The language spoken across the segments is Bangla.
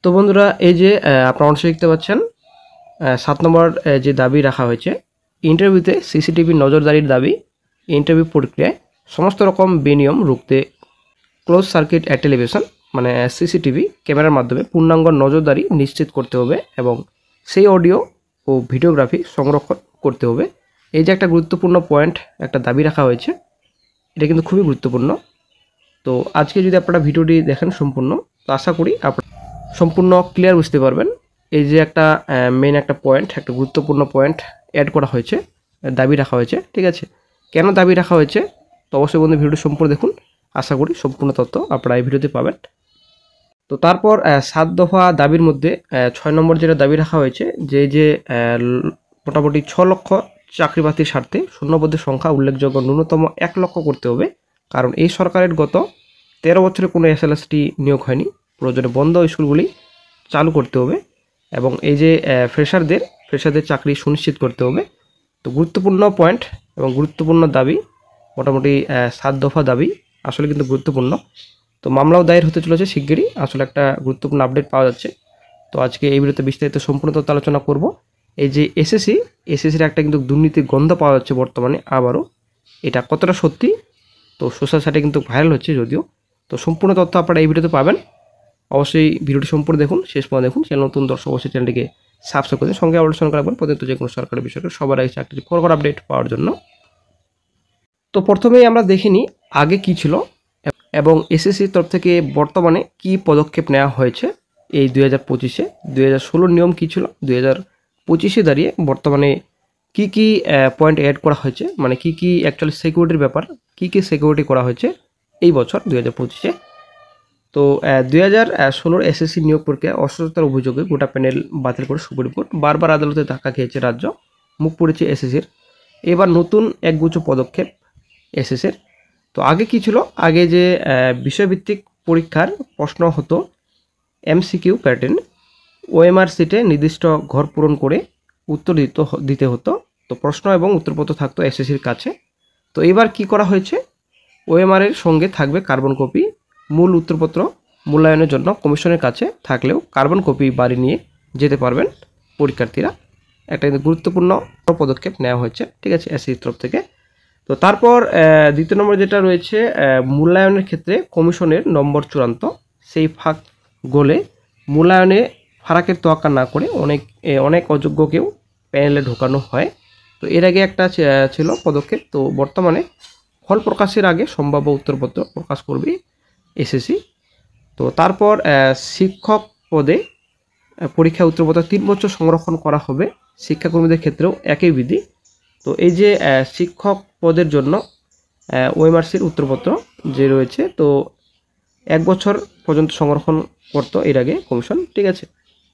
তো বন্ধুরা এই যে আপনারা অবশ্যই দেখতে পাচ্ছেন 7 নম্বর যে দাবি রাখা হয়েছে ইন্টারভিউতে সিসিটিভি নজরদারির দাবি। ইন্টারভিউ প্রক্রিয়ায় সমস্ত রকম বেনিয়ম রুখতে ক্লোজ সার্কিট টেলিভিশন মানে সিসিটিভি ক্যামেরার মাধ্যমে পূর্ণাঙ্গ নজরদারি নিশ্চিত করতে হবে এবং সেই অডিও ও ভিডিওগ্রাফি সংরক্ষণ করতে হবে। এই যে একটা গুরুত্বপূর্ণ পয়েন্ট একটা দাবি রাখা হয়েছে, এটা কিন্তু খুবই গুরুত্বপূর্ণ। তো আজকে যদি আপনারা ভিডিওটি দেখেন সম্পূর্ণ, তো আশা করি আপনারা সম্পূর্ণ ক্লিয়ার বুঝতে পারবেন। এই যে একটা মেন একটা পয়েন্ট, একটা গুরুত্বপূর্ণ পয়েন্ট অ্যাড করা হয়েছে, দাবি রাখা হয়েছে, ঠিক আছে। কেন দাবি রাখা হয়েছে তো অবশ্যই বন্ধু ভিডিওটি সম্পূর্ণ দেখুন, আশা করি সম্পূর্ণ তথ্য আপনারা এই ভিডিওতে পাবেন। তো তারপর 7 দফা দাবির মধ্যে 6 নম্বর যেটা দাবি রাখা হয়েছে যে মোটামুটি 6 লক্ষ চাকরি বাতির স্বার্থে শূন্যপদের সংখ্যা উল্লেখযোগ্য ন্যূনতম 1 লক্ষ করতে হবে। কারণ এই সরকারের গত 13 বছরে কোনো এসএলএসটি নিয়োগ হয়নি, প্রয়োজনে বন্ধ স্কুলগুলি চালু করতে হবে এবং এই যে ফ্রেশারদের চাকরি সুনিশ্চিত করতে হবে। তো গুরুত্বপূর্ণ পয়েন্ট এবং গুরুত্বপূর্ণ দাবি, মোটামুটি 7 দফা দাবি আসলে কিন্তু গুরুত্বপূর্ণ। তো মামলাও দায়ের হতে চলেছে শিগগিরই, আসলে একটা গুরুত্বপূর্ণ আপডেট পাওয়া যাচ্ছে। তো আজকে এই ভিডিওতে বিস্তারিত সম্পূর্ণ তথ্য আলোচনা করব। এই যে এসএসসির একটা কিন্তু দুর্নীতির গন্ধ পাওয়া যাচ্ছে বর্তমানে আবারও, এটা কতটা সত্যি তো সোশ্যাল সাইটে কিন্তু ভাইরাল হচ্ছে যদিও। তো সম্পূর্ণ তথ্য আপনারা এই ভিডিওতে পাবেন, অবশ্যই ভিডিওটি সম্পূর্ণ দেখুন, শেষ পর্যন্ত দেখুন। চ্যানেল নতুন দর্শক অবশ্যই চ্যানেলটিকে সাবস্ক্রাইব করে সঙ্গে আলোচনা রাখবেন প্রতিনিয়ত যে কোনো সরকারি বিষয়কে সবার আগে চাকরির খবর আপডেট পাওয়ার জন্য। তো প্রথমেই আমরা দেখে নিই আগে কী ছিল এবং এসএসসির তরফ থেকে বর্তমানে কি পদক্ষেপ নেওয়া হয়েছে। এই 2025-এ 2016 নিয়ম কী ছিল, 2025-এ দাঁড়িয়ে বর্তমানে কি কি পয়েন্ট অ্যাড করা হয়েছে, মানে কি কি অ্যাকচুয়ালি সিকিউরিটির ব্যাপার, কি কি সিকিউরিটি করা হয়েছে এই বছর 2025-এ। তো 2016 এসএসসি নিয়োগ প্রক্রিয়া অসততার অভিযোগে গোটা প্যানেল বাতিল করে সুপ্রিম কোর্ট, বারবার আদালতে ধাক্কা খেয়েছে রাজ্য, মুখ পড়েছে এসএসসির। এবার নতুন একগুচ্ছ পদক্ষেপ এসএসসির। তো আগে কি ছিল, আগে যে বিষয়ভিত্তিক পরীক্ষার প্রশ্ন হতো এমসিকিউ প্যাটার্ন, ওএমআর সিটে নির্দিষ্ট ঘর পূরণ করে উত্তর দিতে হতো। তো প্রশ্ন এবং উত্তরপত্র থাকতো এসএসসির কাছে। তো এবার কি করা হয়েছে, ওএমআরের সঙ্গে থাকবে কার্বন কপি, মূল উত্তরপত্র মূল্যায়নের জন্য কমিশনের কাছে থাকলেও কার্বন কপি বাড়ি নিয়ে যেতে পারবেন পরীক্ষার্থীরা। একটা কিন্তু গুরুত্বপূর্ণ পদক্ষেপ নেওয়া হয়েছে, ঠিক আছে, এসএসসির তরফ থেকে। তো তারপর দ্বিতীয় নম্বর যেটা রয়েছে, মূল্যায়নের ক্ষেত্রে কমিশনের নম্বর চূড়ান্ত, সেই ফাঁক গোলে মূল্যায়নে ফারাকের তোয়াক্কা না করে অনেক অযোগ্যকেও প্যানেলে ঢোকানো হয়। তো এর আগে একটা ছিল পদক্ষেপ। তো বর্তমানে ফল প্রকাশের আগে সম্ভাব্য উত্তরপত্র প্রকাশ করবে এসএসসি। তো তারপর শিক্ষক পদে পরীক্ষা উত্তরপত্র 3 বছর সংরক্ষণ করা হবে, শিক্ষাকর্মীদের ক্ষেত্রেও একই বিধি। তো এই যে শিক্ষক পদের জন্য ওএমআরসির উত্তরপত্র যে রয়েছে, তো 1 বছর পর্যন্ত সংরক্ষণ করতো এর আগে কমিশন, ঠিক আছে।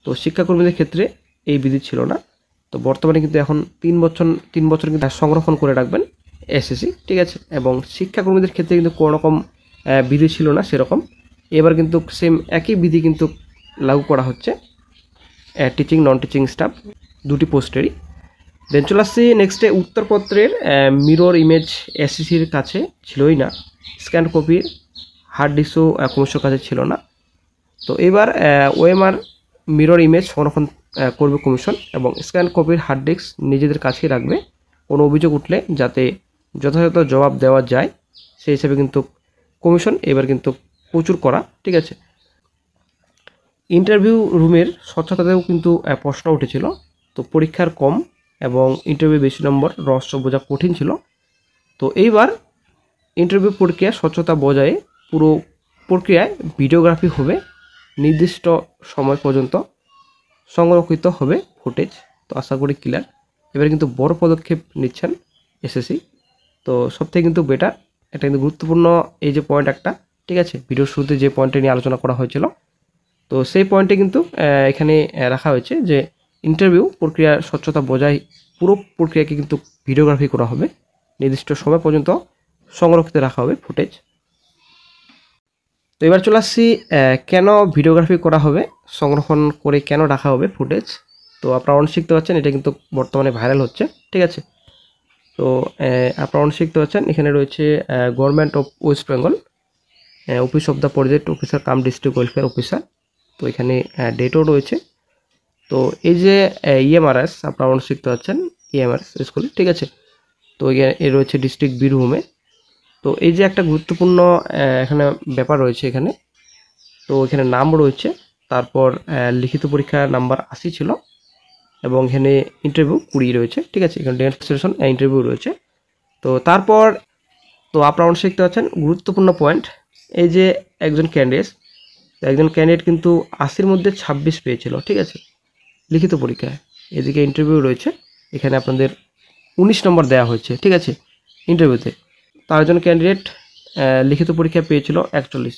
তো শিক্ষাকর্মীদের ক্ষেত্রে এই বিধি ছিল না। তো বর্তমানে কিন্তু এখন 3 বছর কিন্তু সংরক্ষণ করে রাখবেন এসএসসি, ঠিক আছে। এবং শিক্ষাকর্মীদের ক্ষেত্রে কিন্তু কোনো রকম বিধি ছিল না সেরকম, এবার কিন্তু সেম একই বিধি কিন্তু লাগু করা হচ্ছে টিচিং নন টিচিং স্টাফ দুটি পোস্টেরই। দেন চলে আসছি নেক্সটে, উত্তরপত্রের মিরর ইমেজ এসএসসির কাছে ছিলই না, স্ক্যান কপির হার্ড ডিস্কও কমিশনের কাছে ছিল না। তো এবার ওএমআর মিরর ইমেজ সংরক্ষণ করবে কমিশন এবং স্ক্যান কপির হার্ড ডিস্ক নিজেদের কাছেই রাখবে। কোনো অভিযোগ উঠলে যাতে যথাযথ জবাব দেওয়া যায় সেই হিসাবে কিন্তু কমিশন এবার কিন্তু প্রচুর করা, ঠিক আছে। ইন্টারভিউ রুমের স্বচ্ছতাতেও কিন্তু প্রশ্ন উঠেছিল। তো পরীক্ষার কম এবং ইন্টারভিউ বেশি নম্বর, রহস্য বোঝা কঠিন ছিল। তো এইবার ইন্টারভিউ প্রক্রিয়া স্বচ্ছতা বজায়ে পুরো প্রক্রিয়ায় ভিডিওগ্রাফি হবে, নির্দিষ্ট সময় পর্যন্ত সংরক্ষিত হবে ফুটেজ। তো আশা করি ক্লিয়ার। এবার কিন্তু বড় পদক্ষেপ নিচ্ছেন এসএসসি। তো সবথেকে কিন্তু বেটার, এটা কিন্তু গুরুত্বপূর্ণ এই যে পয়েন্ট একটা, ঠিক আছে। ভিডিওর শুরুতে যে পয়েন্টটা নিয়ে আলোচনা করা হয়েছিল, তো সেই পয়েন্টে কিন্তু এখানে রাখা হয়েছে যে ইন্টারভিউ প্রক্রিয়া স্বচ্ছতা বজায় পুরো প্রক্রিয়াকে কিন্তু ভিডিওগ্রাফি করা হবে, নির্দিষ্ট সময় পর্যন্ত সংরক্ষিত রাখা হবে ফুটেজ। তো এবার চলে আসছি কেন ভিডিওগ্রাফি করা হবে, সংরক্ষণ করে কেন রাখা হবে ফুটেজ। তো আপনারা অনেক শিখতে পাচ্ছেন, এটা কিন্তু বর্তমানে ভাইরাল হচ্ছে, ঠিক আছে। তো আপনারা অনেক শিখতে পাচ্ছেন, এখানে রয়েছে government of West Bengal, office of the project officer come district welfare officer, তো এখানে ডেটও রয়েছে। তো এই যে ইএমআরএস আপনারা অনুষ্ঠিত দেখতে পাচ্ছেন, ইএমআরএস স্কুল, ঠিক আছে। তো এ রয়েছে ডিস্ট্রিক্ট বীরভূমে। তো এই যে একটা গুরুত্বপূর্ণ এখানে ব্যাপার রয়েছে এখানে, তো এখানে নাম রয়েছে, তারপর লিখিত পরীক্ষা নাম্বার 80 ছিল, এবং এখানে ইন্টারভিউ 20 রয়েছে, ঠিক আছে। এখানে ডেমনস্ট্রেশন ইন্টারভিউ রয়েছে। তো তারপর তো আপনারা অবশ্যই দেখতে পাচ্ছেন গুরুত্বপূর্ণ পয়েন্ট, এই যে একজন ক্যান্ডিডেট কিন্তু 80-র মধ্যে 26 পেয়েছিল, ঠিক আছে, লিখিত পরীক্ষায়। এদিকে ইন্টারভিউ রয়েছে, এখানে আপনাদের 19 নম্বর দেওয়া হয়েছে, ঠিক আছে, ইন্টারভিউতে। তার একজন ক্যান্ডিডেট লিখিত পরীক্ষা পেয়েছিল 41,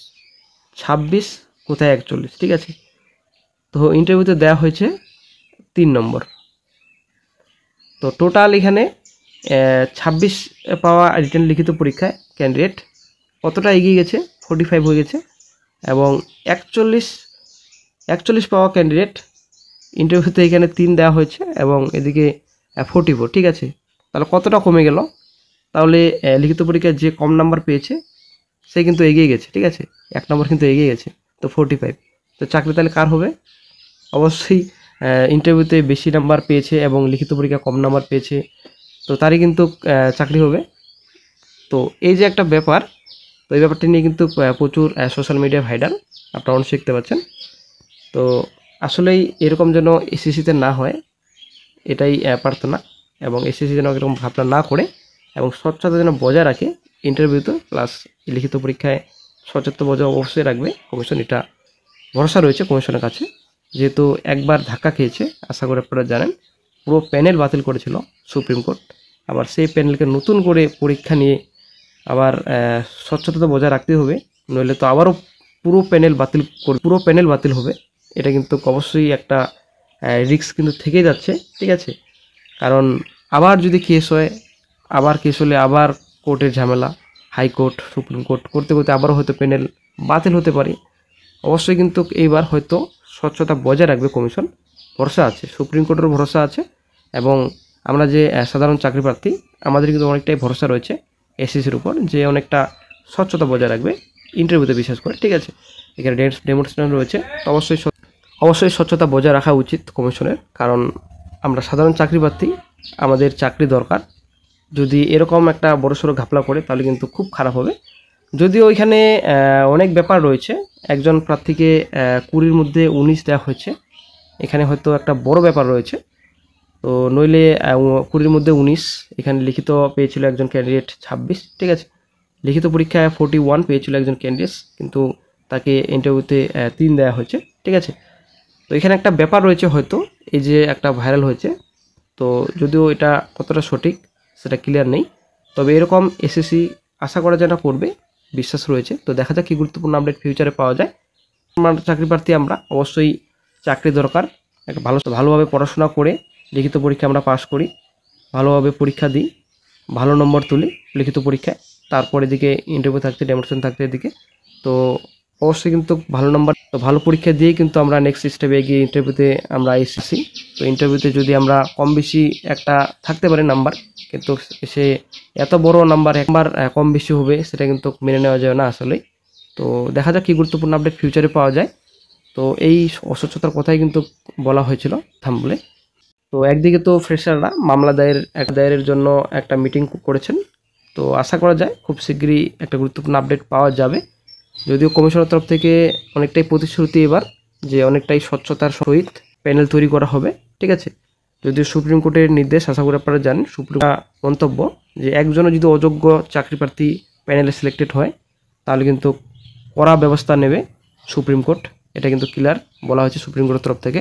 26 কোথায় 41, ঠিক আছে। তো ইন্টারভিউতে দেওয়া হয়েছে 3 নম্বর। তো টোটাল এখানে 26 পাওয়া রিটেন লিখিত পরীক্ষায় ক্যান্ডিডেট কতটা এগিয়ে গেছে, 45 হয়ে গেছে, এবং 41 পাওয়া ক্যান্ডিডেট ইন্টারভিউতে এখানে 3 দেওয়া হয়েছে, এবং এদিকে 44, ঠিক আছে। তাহলে কতটা কমে গেল, তাহলে লিখিত পরীক্ষায় যে কম নাম্বার পেয়েছে সে কিন্তু এগিয়ে গেছে, ঠিক আছে, 1 নম্বর কিন্তু এগিয়ে গেছে। তো 45, তো চাকরি তাহলে কার হবে? অবশ্যই ইন্টারভিউতে বেশি নাম্বার পেয়েছে এবং লিখিত পরীক্ষা কম নাম্বার পেয়েছে, তো তারই কিন্তু চাকরি হবে। তো এই যে একটা ব্যাপার, তো এই ব্যাপারটি নিয়ে কিন্তু প্রচুর সোশ্যাল মিডিয়া ভাইরাল, আপনারা অনেক শিখতে পাচ্ছেন। তো আসলেই এরকম যেন এসএসসিতে না হয়, এটাই প্রার্থনা, এবং এসএসসি যেন এরকম ভাবনা না করে এবং স্বচ্ছতা যেন বজায় রাখে ইন্টারভিউতে, প্লাস লিখিত পরীক্ষায় স্বচ্ছতা বজায় অবশ্যই রাখবে কমিশন, এটা ভরসা রয়েছে কমিশনের কাছে। যেহেতু একবার ধাক্কা খেয়েছে, আশা করি আপনারা জানেন, পুরো প্যানেল বাতিল করেছিল সুপ্রিম কোর্ট, আবার সেই প্যানেলকে নতুন করে পরীক্ষা নিয়ে আবার স্বচ্ছতা তো বজায় রাখতে হবে, নইলে তো আবারও পুরো প্যানেল বাতিল হবে। এটা কিন্তু অবশ্যই একটা রিস্ক কিন্তু থেকেই যাচ্ছে, ঠিক আছে। কারণ আবার যদি কেস হয়, আবার কেস হলে আবার কোর্টের ঝামেলা, হাইকোর্ট, সুপ্রিম কোর্ট করতে করতে আবারও হয়তো প্যানেল বাতিল হতে পারে। অবশ্যই কিন্তু এইবার হয়তো স্বচ্ছতা বজায় রাখবে কমিশন, ভরসা আছে, সুপ্রিম কোর্টেরও ভরসা আছে, এবং আমরা যে সাধারণ চাকরি প্রার্থী আমাদের কিন্তু অনেকটাই ভরসা রয়েছে এসএসসির উপর, যে অনেকটা স্বচ্ছতা বজায় রাখবে ইন্টারভিউতে বিশেষ করে, ঠিক আছে। এখানে ডেমনস্ট্রেশন রয়েছে, তো অবশ্যই স্বচ্ছতা বজায় রাখা উচিত কমিশনের, কারণ আমরা সাধারণ চাকরি প্রার্থী, আমাদের চাকরি দরকার। যদি এরকম একটা বড়সড় ঘাপলা করে তাহলে কিন্তু খুব খারাপ হবে। যদিও এখানে অনেক ব্যাপার রয়েছে, একজন প্রার্থীকে 20-র মধ্যে 19 দেওয়া হয়েছে, এখানে হয়তো একটা বড় ব্যাপার রয়েছে। তো নইলে 20-র মধ্যে 19, এখানে লিখিত পেয়েছিল একজন ক্যান্ডিডেট 26, ঠিক আছে, লিখিত পরীক্ষায় 41 পেয়েছিল একজন ক্যান্ডিডেট, কিন্তু তাকে ইন্টারভিউতে 3 দেওয়া হয়েছে, ঠিক আছে। তো এখানে একটা ব্যাপার রয়েছে হয়তো, এই যে একটা ভাইরাল হয়েছে, তো যদিও এটা কতটা সঠিক সেটা ক্লিয়ার নেই, তবে এরকম এসএসসি আশা করা যায় না করবে, বিশ্বাস রয়েছে। তো দেখা যাক কী গুরুত্বপূর্ণ আপডেট ফিউচারে পাওয়া যায়। আমরা চাকরি প্রার্থী, আমরা অবশ্যই চাকরি দরকার, একটা ভালোভাবে পড়াশোনা করে লিখিত পরীক্ষা আমরা পাশ করি, ভালোভাবে পরীক্ষা দিই, ভালো নম্বর তুলি লিখিত পরীক্ষায়, তারপর এদিকে ইন্টারভিউ থাকতে, ডেমনস্ট্রেশন থাকতে এদিকে। তো অবশ্যই কিন্তু ভালো পরীক্ষা দিয়ে কিন্তু আমরা নেক্সট স্টেপে এগিয়ে ইন্টারভিউতে আমরা এসেছি। তো ইন্টারভিউতে যদি আমরা কম বেশি একটা থাকতে পারি নাম্বার, কিন্তু সে এত বড় নাম্বার একবার কম বেশি হবে সেটা কিন্তু মেনে নেওয়া যায় না আসলে। তো দেখা যাক কী গুরুত্বপূর্ণ আপডেট ফিউচারে পাওয়া যায়। তো এই অস্বচ্ছতার কথাই কিন্তু বলা হয়েছিল থাম্বনেলে। তো একদিকে তো ফ্রেশাররা মামলা দায়েরের জন্য একটা মিটিং করেছেন, তো আশা করা যায় খুব শীঘ্রই একটা গুরুত্বপূর্ণ আপডেট পাওয়া যাবে। যদিও কমিশনের তরফ থেকে অনেকটাই প্রতিশ্রুতি এবার, যে অনেকটাই স্বচ্ছতার সহিত প্যানেল তৈরি করা হবে, ঠিক আছে। যদিও সুপ্রিম কোর্টের নির্দেশ, আশা করি আপনারা জানেন, সুপ্রিম মন্তব্য যে একজনও যদি অযোগ্য চাকরি প্রার্থী প্যানেলে সিলেক্টেড হয় তাহলে কিন্তু কড়া ব্যবস্থা নেবে সুপ্রিম কোর্ট, এটা কিন্তু ক্লিয়ার বলা হয়েছে সুপ্রিম কোর্টের তরফ থেকে।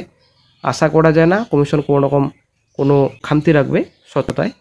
আশা করা যায় না কমিশন কোনো রকম কোনো খামতি রাখবে স্বচ্ছতায়।